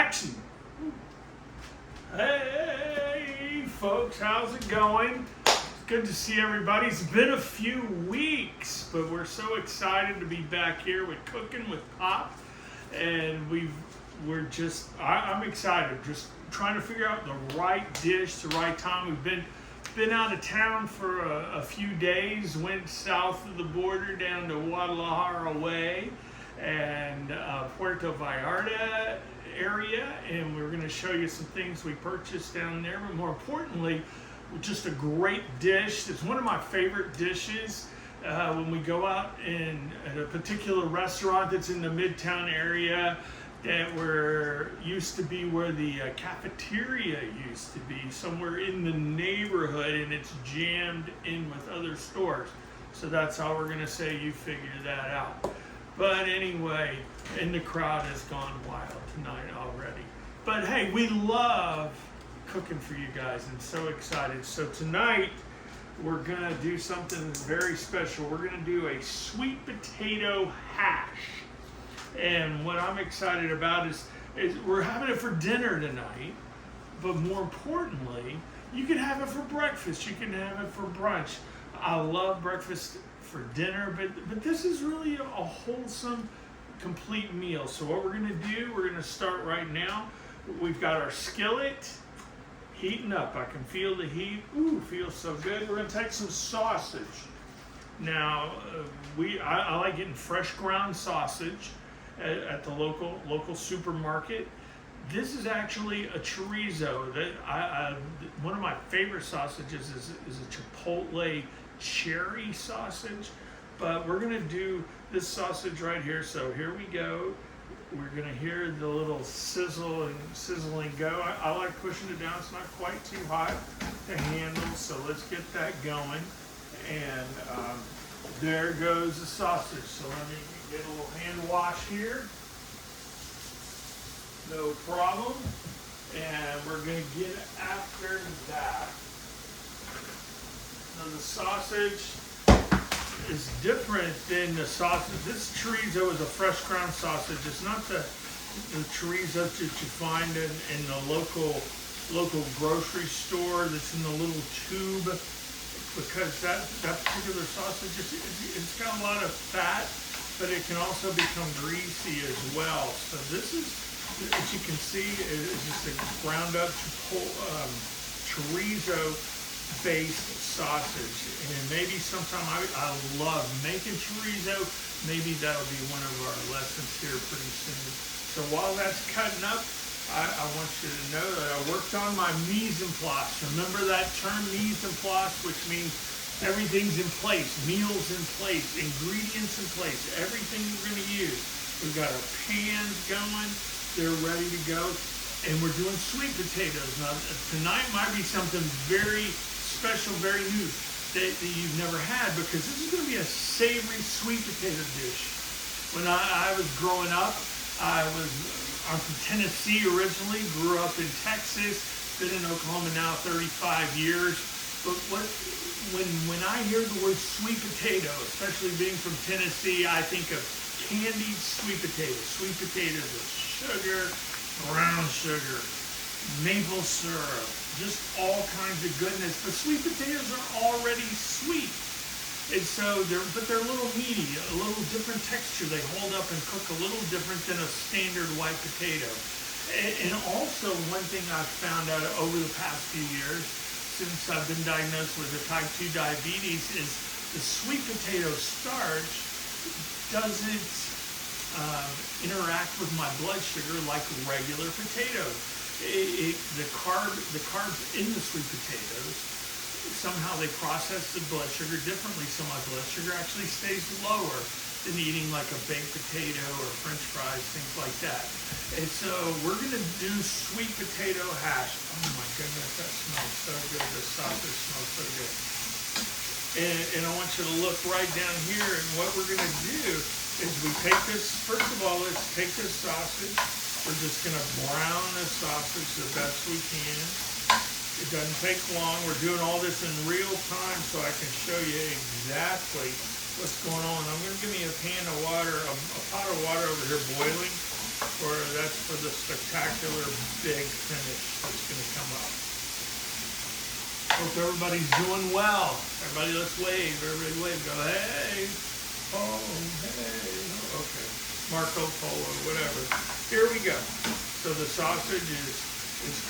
Action! Hey folks, how's it going? It's good to see everybody. It's been a few weeks, but we're so excited to be back here with Cooking with Pop. And I'm excited, just trying to figure out the right dish, the right time. We've been out of town for a few days, went south of the border down to Guadalajara way and Puerto Vallarta area, and we're going to show you some things we purchased down there, but more importantly, just a great dish. It's one of my favorite dishes when we go out at a particular restaurant that's in the Midtown area that used to be where the cafeteria used to be, somewhere in the neighborhood, and it's jammed in with other stores. So that's how we're going to say you figure that out. But anyway, and the crowd has gone wild tonight already. But hey, we love cooking for you guys and so excited. So tonight, we're gonna do something very special. We're gonna do a sweet potato hash. And what I'm excited about is we're having it for dinner tonight, but more importantly, you can have it for breakfast, you can have it for brunch. I love breakfast for dinner, but this is really a wholesome, complete meal. So what we're gonna do, we're gonna start right now. We've got our skillet heating up. I can feel the heat. Ooh, feels so good. We're gonna take some sausage. Now, I like getting fresh ground sausage at the local supermarket. This is actually a chorizo. One of my favorite sausages is a Chipotle cherry sausage, but we're gonna do this sausage right here. So here we go. We're gonna hear the little sizzling go. I like pushing it down. It's not quite too hot to handle, so let's get that going. And there goes the sausage. So let me get a little hand wash here. No problem. And we're gonna get after that. Now the sausage is different than the sausage. This chorizo is a fresh ground sausage. It's not the chorizo that you find in the local grocery store that's in the little tube, because that particular sausage, it's got a lot of fat, but it can also become greasy as well. So this is, as you can see, is just a ground up chorizo based sausage. And maybe sometime I love making chorizo. Maybe that'll be one of our lessons here pretty soon. So while that's cutting up, I want you to know that I worked on my mise en place. Remember that term, mise en place, which means everything's in place, meals in place, ingredients in place, everything we're going to use. We've got our pans going, they're ready to go, and we're doing sweet potatoes. Now tonight might be something very special, very new that you've never had, because this is going to be a savory sweet potato dish. When I was growing up, I'm from Tennessee originally, grew up in Texas, been in Oklahoma now 35 years. But when I hear the word sweet potato, especially being from Tennessee, I think of candied sweet potatoes. Sweet potatoes with sugar, brown sugar, maple syrup, just all kinds of goodness. But sweet potatoes are already sweet. And so they're a little meaty, a little different texture. They hold up and cook a little different than a standard white potato. And also one thing I've found out over the past few years, since I've been diagnosed with the type 2 diabetes, is the sweet potato starch doesn't interact with my blood sugar like regular potatoes. The carbs in the sweet potatoes, somehow they process the blood sugar differently, so my blood sugar actually stays lower than eating like a baked potato or French fries, things like that. And so we're gonna do sweet potato hash. Oh my goodness, that smells so good. The sausage smells so good. And I want you to look right down here, and what we're gonna do is we take this, first of all, let's take this sausage. We're just gonna brown this sausage the best we can. It doesn't take long. We're doing all this in real time so I can show you exactly what's going on. I'm going to give me a pan of water, a pot of water over here boiling. That's for the spectacular big finish that's going to come up. Hope everybody's doing well. Everybody, let's wave. Everybody wave. Go, hey. Oh, hey. Oh, okay. Marco Polo, whatever. Here we go. So the sausage is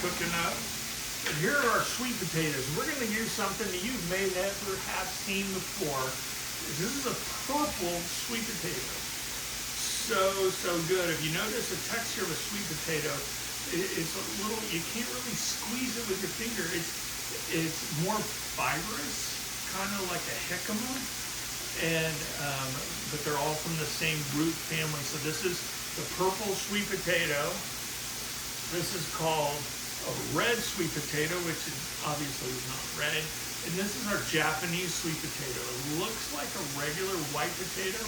cooking up. And here are our sweet potatoes. We're going to use something that you may never have seen before. This is a purple sweet potato. So good. If you notice the texture of a sweet potato, it's a little, you can't really squeeze it with your finger. It's more fibrous, kind of like a jicama, and but they're all from the same root family. So this is the purple sweet potato. This is called a red sweet potato, which obviously is not red. And this is our Japanese sweet potato. It looks like a regular white potato,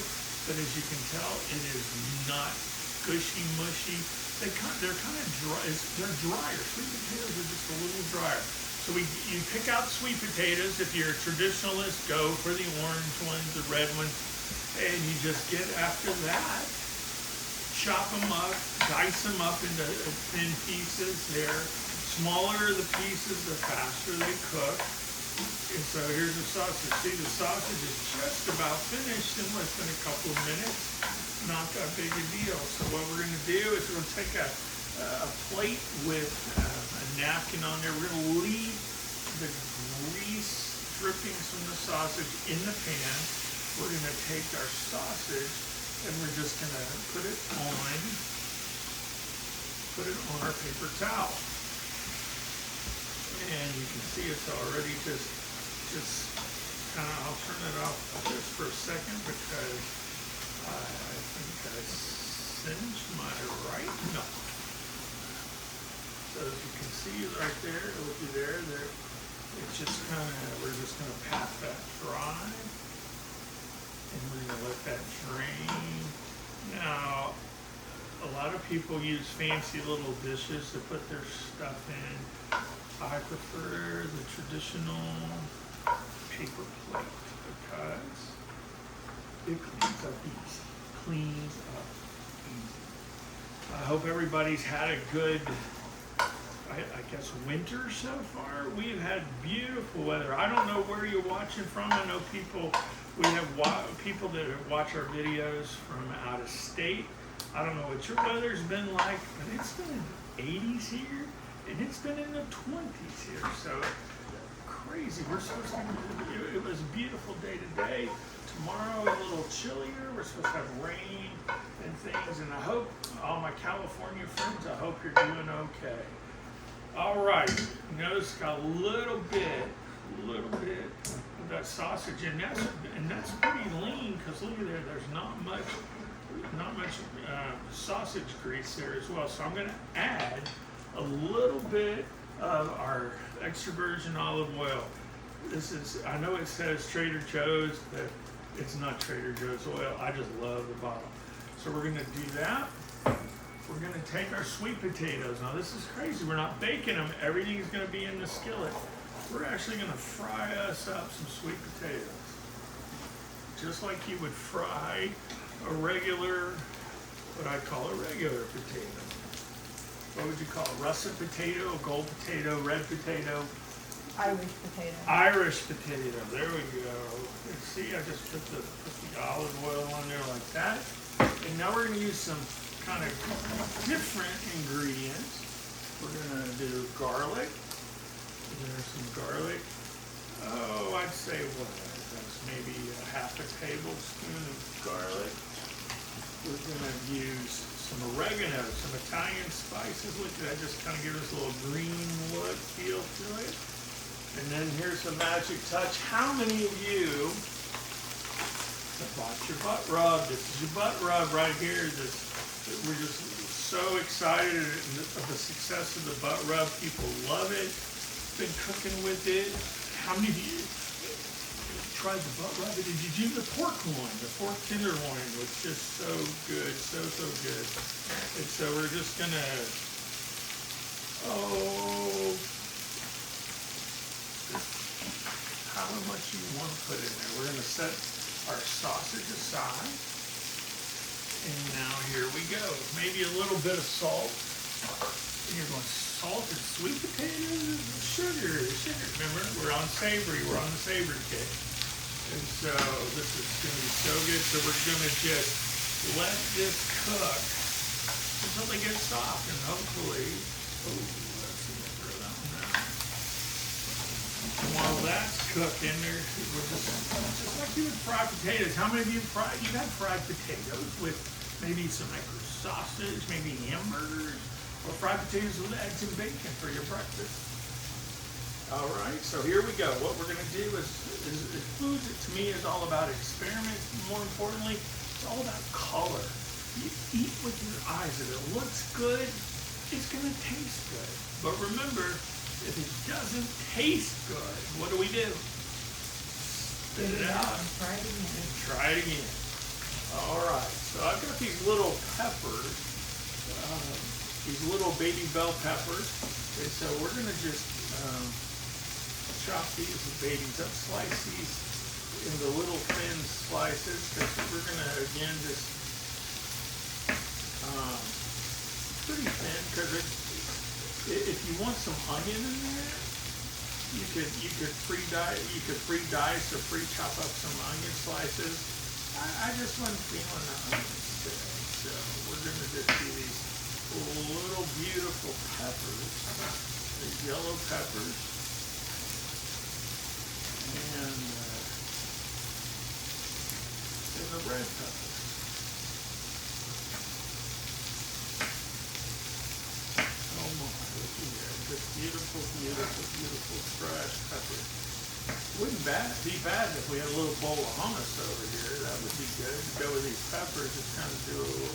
but as you can tell, it is not gushy, mushy. They're kind of dry. They're drier. Sweet potatoes are just a little drier. So you pick out sweet potatoes. If you're a traditionalist, go for the orange ones, the red ones, and you just get after that. Chop them up, dice them up into thin pieces. They're smaller the pieces, the faster they cook. And so here's the sausage. See, the sausage is just about finished in less than a couple of minutes. Not that big a deal. So what we're going to do is we're going to take a plate with a napkin on there. We're going to leave the grease drippings from the sausage in the pan. We're going to take our sausage and we're just going to put it on our paper towel. And you can see it's already just kind of, I'll turn it off just for a second because I think I singed my right. No. So as you can see right there, it will be there. It's just kind of, we're just going to pat that dry. And we're going to let that drain. Now, a lot of people use fancy little dishes to put their stuff in. I prefer the traditional paper plate because it cleans up easy. Cleans up easy. I hope everybody's had a good, I guess, winter so far. We've had beautiful weather. I don't know where you're watching from. I know we have people that watch our videos from out of state. I don't know what your weather's been like, but it's been in the 80s here. And it's been in the 20s here, so crazy. We're supposed to, it was a beautiful day today. Tomorrow a little chillier. We're supposed to have rain and things. And I hope, all my California friends, I hope you're doing okay. All right, notice got a little bit of that sausage, and that's pretty lean because look at there. There's not much sausage grease there as well. So I'm going to add a little bit of our extra virgin olive oil. This is, I know it says Trader Joe's, but it's not Trader Joe's oil. I just love the bottle. So we're gonna do that. We're gonna take our sweet potatoes. Now this is crazy, we're not baking them. Everything's gonna be in the skillet. We're actually gonna fry us up some sweet potatoes. Just like you would fry a regular, what I call a regular potato. What would you call it? Russet potato, gold potato, red potato? Irish potato. Irish potato. There we go. And see, I just put the olive oil on there like that. And now we're going to use some kind of different ingredients. We're going to do garlic. There's some garlic. Oh, I'd say that's maybe a half a tablespoon of garlic. We're going to use some oregano, some Italian spices. Look at that, just kind of give us a little green look, feel to it. And then here's the magic touch. How many of you have bought your butt rub? This is your butt rub right here. We're just so excited of the success of the butt rub. People love it. Been cooking with it. How many of you tried the butt rub? Did you do the pork loin? The pork tenderloin was just so good, so good. And so we're just gonna, how much you want to put in there. We're gonna set our sausage aside. And now here we go. Maybe a little bit of salt. And you're going salt and sweet potatoes, sugar. Remember, we're on savory. We're on the savory kick. And so this is going to be so good. So we're going to just let this cook until they get soft, and hopefully, let's see, throw that one out. And while that's cooking, we're just like you would fried potatoes. How many of you you've had fried potatoes with maybe some extra sausage, maybe hamburgers, or fried potatoes with eggs and bacon for your breakfast? All right, so here we go. What we're going to do is food to me is all about experiments. More importantly, it's all about color. You eat with your eyes. If it looks good, it's going to taste good. But remember, if it doesn't taste good, what do? Spit it out. Try it again. And try it again. All right, so I've got these little peppers, these little baby bell peppers. Okay, so we're going to just chop these with babies up, slice these into little thin slices, because we're going to, again, just pretty thin, because if you want some onion in there, you could pre-dice or pre-chop up some onion slices. I just wasn't feeling the onions today, so we're going to just do these little beautiful peppers, these yellow peppers, and the red peppers. Oh my, look here, just beautiful, beautiful, beautiful fresh peppers. Wouldn't be bad if we had a little bowl of hummus over here. That would be good. To go with these peppers, just kind of do a little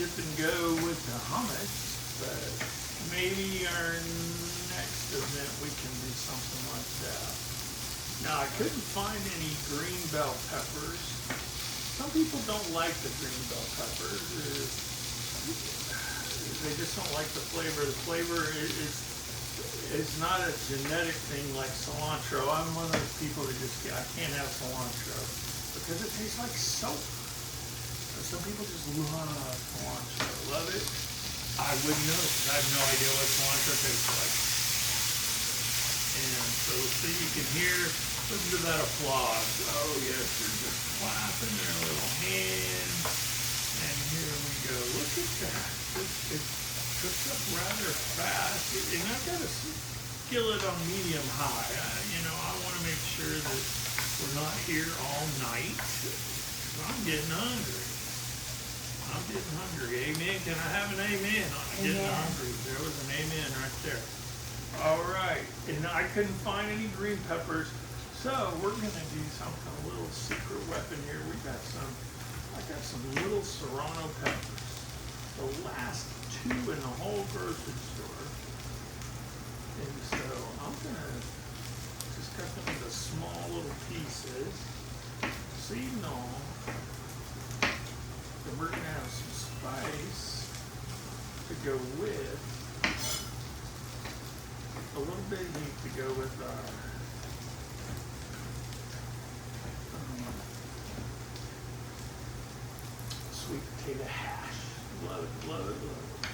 dip and go with the hummus. But maybe our next event we can do something like that. Now, I couldn't find any green bell peppers. Some people don't like the green bell peppers. They just don't like the flavor. The flavor is not a genetic thing like cilantro. I'm one of those people that I can't have cilantro because it tastes like soap. Some people just love cilantro. Love it. I wouldn't know because I have no idea what cilantro tastes like. And so you can hear, listen to that applause. Oh yes, they're just clapping their little hands. And here we go. Look at that. It cooks up rather fast. And I've got a skillet on medium high. I want to make sure that we're not here all night. I'm getting hungry. Amen. Can I have an amen on getting hungry? There was an amen right there. All right. And I couldn't find any green peppers. So we're going to do something, a little secret weapon here. I got some little serrano peppers. The last two in the whole grocery store. And so I'm going to just cut them into small little pieces. Seed and all. And we're going to have some spice to go with. A little bit of heat to go with our sweet potato hash. Love it, love it, love it.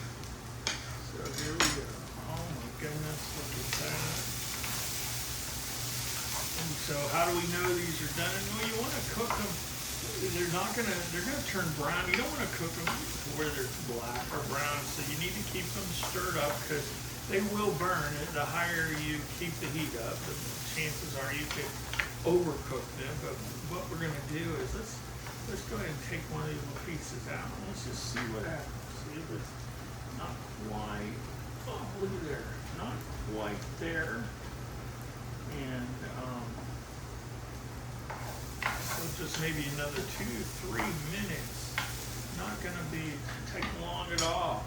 So here we go. Oh my goodness, look at that. And so how do we know these are done? Well, you want to cook them. They're gonna turn brown. You don't want to cook them where they're black or brown. So you need to keep them stirred up because they will burn. The higher you keep the heat up, the chances are you could overcook them. But what we're gonna do is let's go ahead and take one of these little pieces out. Let's just see what happens. See if it's not quite. Oh, look at there. Not quite there. And so just maybe another 2-3 minutes. Not going to take long at all.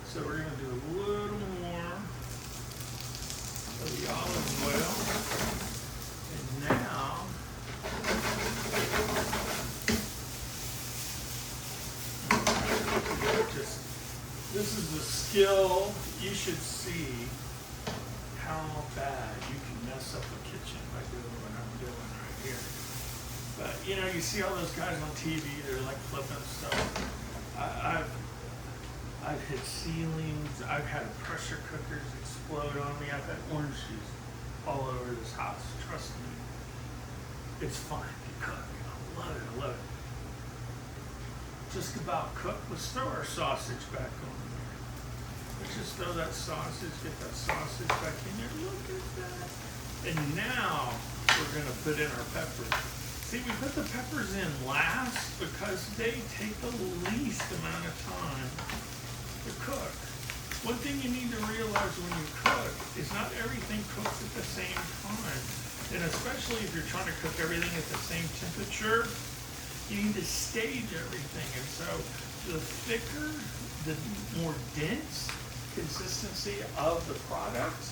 So we're going to do a little more of the olive oil. And now this is a skill. You should see how bad you can mess up a kitchen by doing what I'm doing right here. But you know, you see all those guys on TV, they're like flipping stuff. I've hit ceilings, I've had pressure cookers explode on me, I've had orange juice all over this house, trust me. It's fun to cook, I love it, I love it. Just about cooked, let's throw our sausage back on there. Let's just throw that sausage, get that sausage back in there, look at that. And now, we're gonna put in our peppers. See, we put the peppers in last because they take the least amount of time to cook. One thing you need to realize when you cook is not everything cooks at the same time. And especially if you're trying to cook everything at the same temperature, you need to stage everything. And so the thicker, the more dense consistency of the product,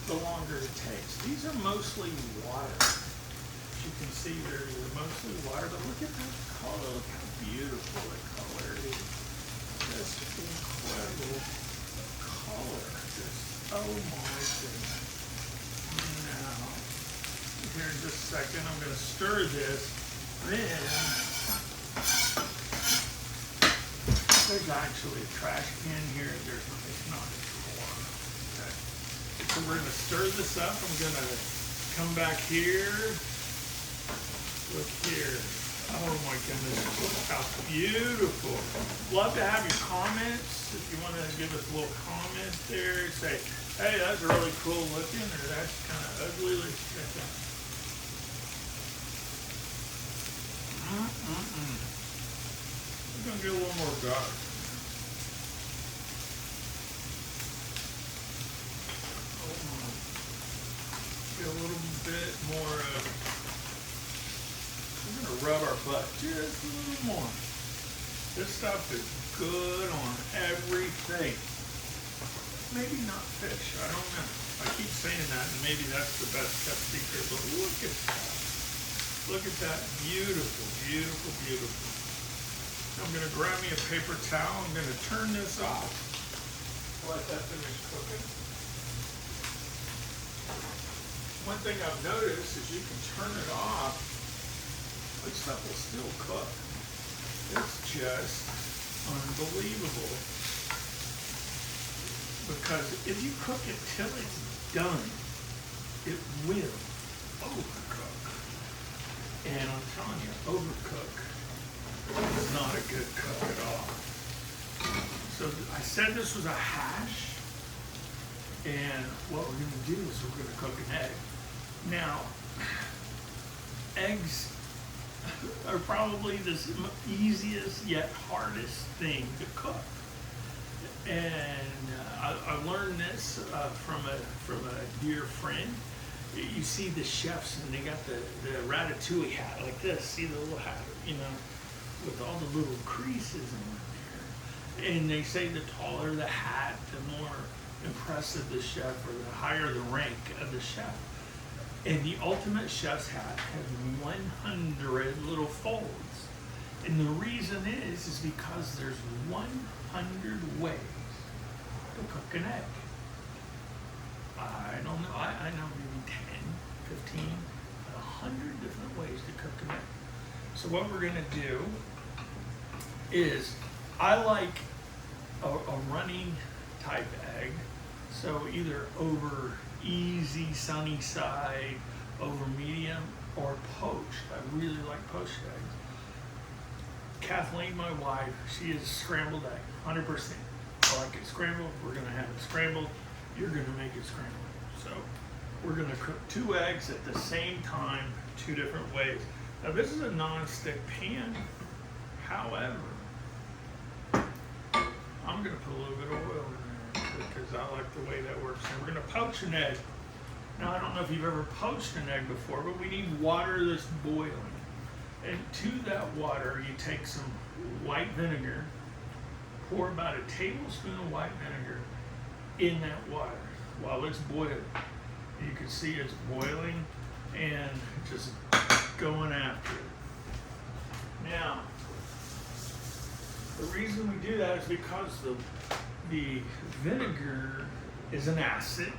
the longer it takes. These are mostly water. As you can see, they're mostly water, but look at that color. Look how beautiful the color is. Just incredible color. Just, oh my goodness. Now, here in just a second, I'm going to stir this. Then, there's actually a trash can here. It's not a drawer. Okay. So we're going to stir this up. I'm going to come back here. Look here. Oh my goodness, look how beautiful. Love to have your comments. If you want to give us a little comment there, say, hey, that's really cool looking, or that's kind of ugly. Let's check that. We're going to get a little more dark. Get a little bit more we're going to rub our butt just a little more. This stuff is good on everything. Maybe not fish, I don't know. I keep saying that, and maybe that's the best kept secret, but look at that. Look at that, beautiful, beautiful, beautiful. I'm going to grab me a paper towel. I'm going to turn this off. Let that finish cooking. One thing I've noticed is you can turn it off. This stuff will still cook. It's just unbelievable. Because if you cook it till it's done, it will overcook. And I'm telling you, overcook is not a good cook at all. So I said this was a hash, and what we're going to do is we're going to cook an egg. Now, eggs are probably the easiest yet hardest thing to cook. And I learned this from a dear friend. You see the chefs, and they got the ratatouille hat like this. See the little hat, you know, with all the little creases in there. And they say the taller the hat, the more impressive the chef, or the higher the rank of the chef. And the ultimate chef's hat has 100 little folds. And the reason is because there's 100 ways to cook an egg. I don't know, I know maybe 10, 15, 100 different ways to cook an egg. So what we're gonna do is, I like a running type egg. So either over easy sunny side, over medium, or poached. I really like poached eggs. Kathleen, my wife, she is scrambled egg, 100%. I like it scrambled, we're gonna have it scrambled, you're gonna make it scrambled. So we're gonna cook 2 eggs at the same time, 2 different ways. Now this is a non-stick pan, however, I'm gonna put a little bit of oil in there because I like the way that works. And we're gonna poach an egg. Now I don't know if you've ever poached an egg before, but we need water that's boiling. And to that water, you take some white vinegar, pour about a tablespoon of white vinegar in that water while it's boiling. You can see it's boiling and just going after it. Now, the reason we do that is because the vinegar is an acid,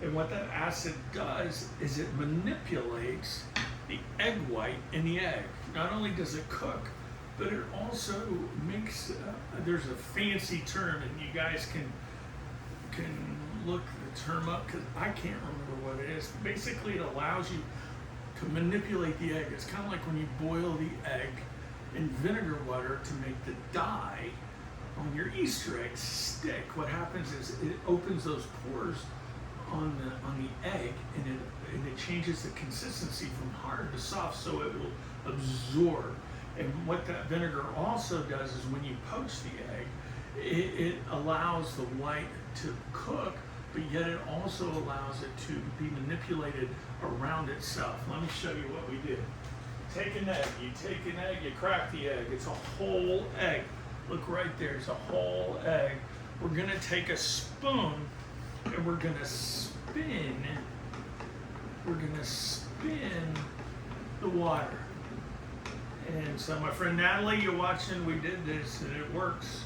and what that acid does is it manipulates the egg white in the egg. Not only does it cook, but it also makes, there's a fancy term, and you guys can look the term up because I can't remember what it is. Basically, it allows you to manipulate the egg. It's kind of like when you boil the egg in vinegar water to make the dye on your Easter egg stick. What happens is it opens those pores on the egg, and it changes the consistency from hard to soft, so it will absorb. And what that vinegar also does is when you poach the egg, it allows the white to cook, but yet it also allows it to be manipulated around itself. Let me show you what we did. Take an egg, you crack the egg. It's a whole egg. Look right there, it's a whole egg. We're gonna take a spoon and we're gonna spin the water. And so my friend Natalie, you're watching, we did this and it works.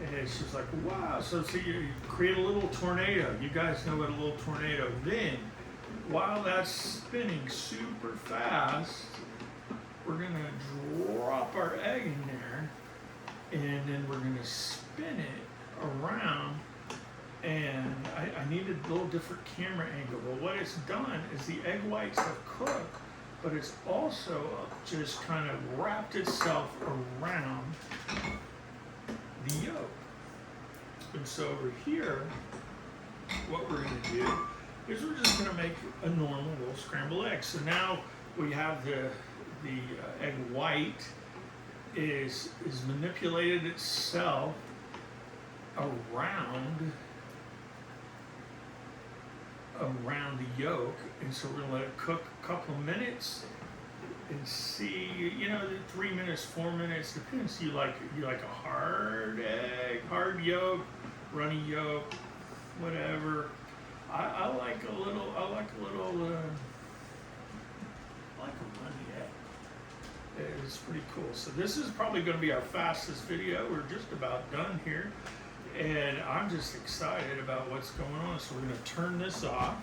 And she's like, wow, so you create a little tornado. You guys know what a little tornado. Then, while that's spinning super fast, we're gonna drop our egg in there, and then we're gonna spin it around. And I needed a little different camera angle. Well, what it's done is the egg whites have cooked, but it's also just kind of wrapped itself around the yolk. And so over here, what we're going to do is we're just going to make a normal little scrambled egg. So now we have the egg white is manipulated itself around the yolk, and so we're going to let it cook a couple of minutes and see, 3 minutes, 4 minutes, depends. You like a hard egg, hard yolk, runny yolk, whatever. I like a runny egg. It's pretty cool. So this is probably going to be our fastest video. We're just about done here, and I'm just excited about what's going on. So we're going to turn this off,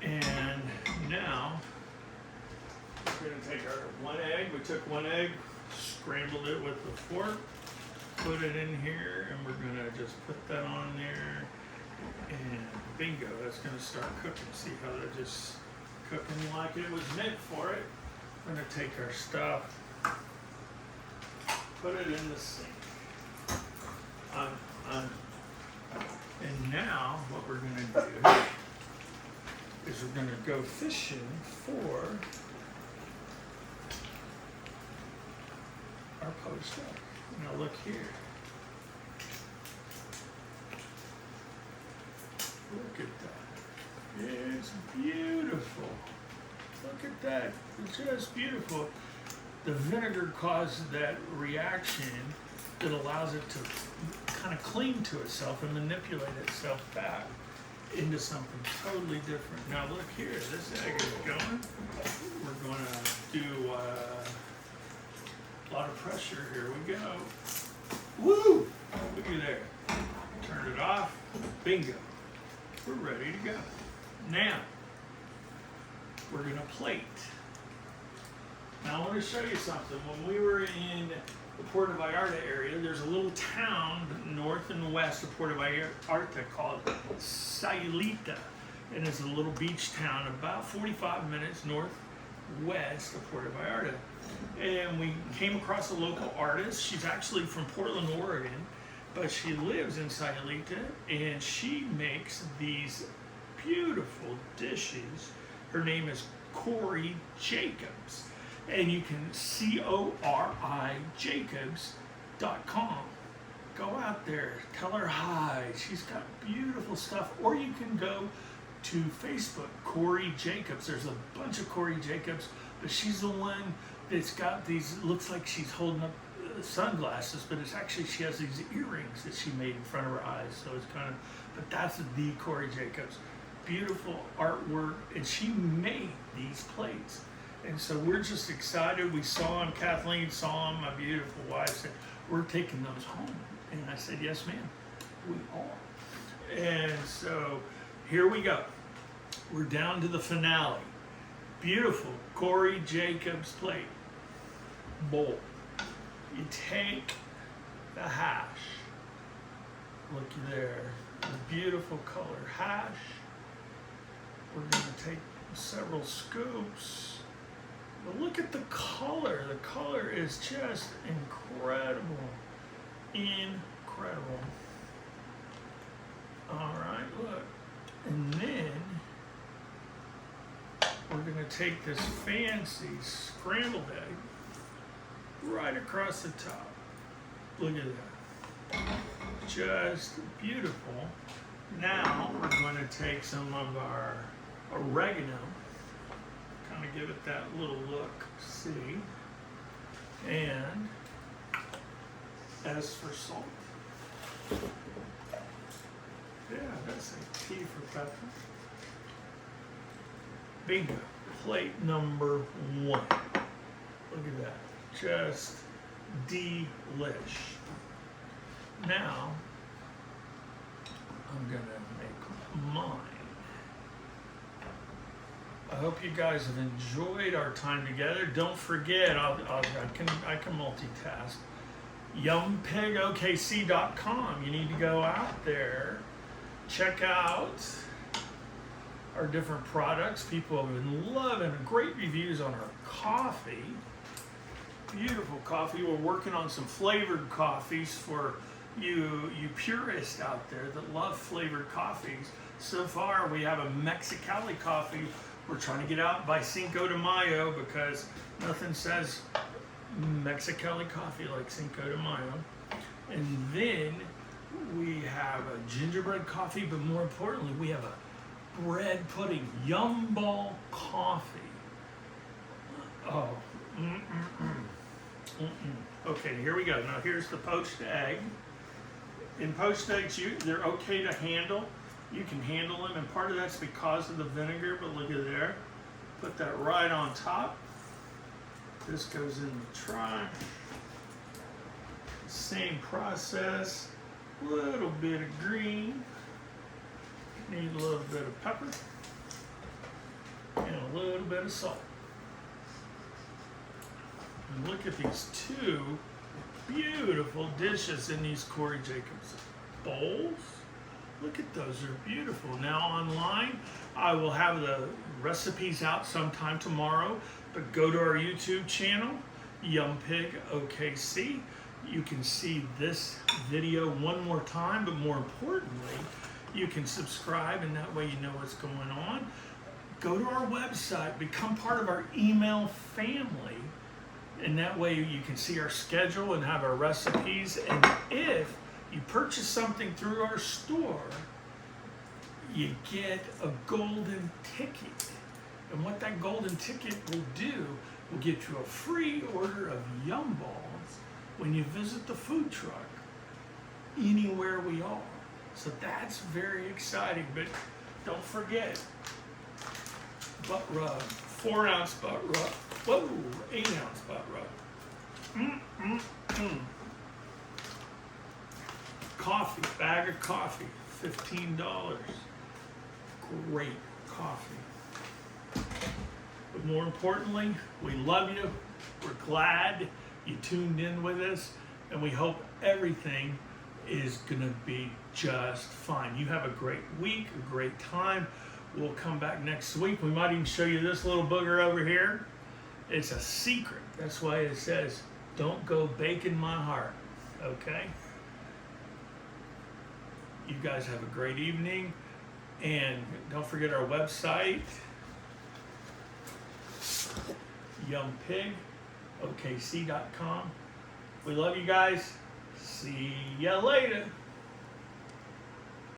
and now we're going to take our one egg. We took one egg, scrambled it with a fork, put it in here, and we're going to just put that on there, and bingo, that's going to start cooking. See how they're just cooking like it was meant for it. We're going to take our stuff, put it in the sink. And now what we're going to do is we're going to go fishing for our poached egg. Now look here. Look at that. It's beautiful. Look at that. It's just beautiful. The vinegar causes that reaction that allows it to kind of cling to itself and manipulate itself back into something totally different. Now look here, this egg is going. We're going to do a lot of pressure. Here we go. Woo! Looky there. Turn it off. Bingo. We're ready to go. Now, we're going to plate. Now I want to show you something. When we were in the Puerto Vallarta area, there's a little town north and west of Puerto Vallarta called Sayulita. And it's a little beach town about 45 minutes northwest of Puerto Vallarta. And we came across a local artist. She's actually from Portland, Oregon, but she lives in Sayulita, and she makes these beautiful dishes. Her name is Cori Jacobs, and you can CORI Jacobs.com. Go out there, tell her hi. She's got beautiful stuff. Or you can go to Facebook, Cori Jacobs. There's a bunch of Cori Jacobs, but she's the one that's got these, looks like she's holding up sunglasses, but it's actually, she has these earrings that she made in front of her eyes. So it's kind of, but that's the Cori Jacobs. Beautiful artwork, and she made these plates. And so we're just excited. We saw them, Kathleen saw them, my beautiful wife said, we're taking those home. And I said, yes, ma'am, we are. And so here we go. We're down to the finale. beautiful Corey Jacobs plate bowl. You take the hash. Look there, the beautiful color hash. We're going to take several scoops. But look at the color. The color is just incredible. Incredible. All right, look. And then we're going to take this fancy scrambled egg right across the top. Look at that. Just beautiful. Now we're going to take some of our oregano, kind of give it that little look, see? And as for salt, yeah, that's a T for pepper. Bingo. Plate number 1. Look at that. Just delish. Now, I'm going to make mine. I hope you guys have enjoyed our time together. Don't forget, I can multitask. YumPigOKC.com. You need to go out there, check out our different products. People have been loving great reviews on our coffee. Beautiful coffee. We're working on some flavored coffees for you purists out there that love flavored coffees. So far, we have a Mexicali coffee. We're trying to get out by Cinco de Mayo because nothing says Mexicali coffee like Cinco de Mayo. And then we have a gingerbread coffee, but more importantly, we have a bread pudding, Yum Ball coffee. Oh, Okay, here we go. Now here's the poached egg. In poached eggs, they're okay to handle. You can handle them, and part of that's because of the vinegar, but look at there. Put that right on top. This goes in the trash. Same process. Little bit of green. Need a little bit of pepper. And a little bit of salt. And look at these two beautiful dishes in these Corey Jacobs bowls. Look at those, they're beautiful. Now online, I will have the recipes out sometime tomorrow, but go to our YouTube channel, YumPigOKC. You can see this video one more time, but more importantly, you can subscribe, and that way you know what's going on. Go to our website, become part of our email family, and that way you can see our schedule and have our recipes. And if you purchase something through our store, you get a golden ticket. And what that golden ticket will do will get you a free order of Yum Balls when you visit the food truck anywhere we are. So that's very exciting. But don't forget, butt rub, 4-ounce butt rub. Whoa, 8-ounce butt rub. Coffee, bag of coffee, $15. Great coffee. But more importantly, we love you. We're glad you tuned in with us, and we hope everything is gonna be just fine. You have a great week, a great time. We'll come back next week. We might even show you this little booger over here. It's a secret. That's why it says, don't go baking my heart, okay? You guys have a great evening, and don't forget our website, YumPigOKC.com. We love you guys. See ya later.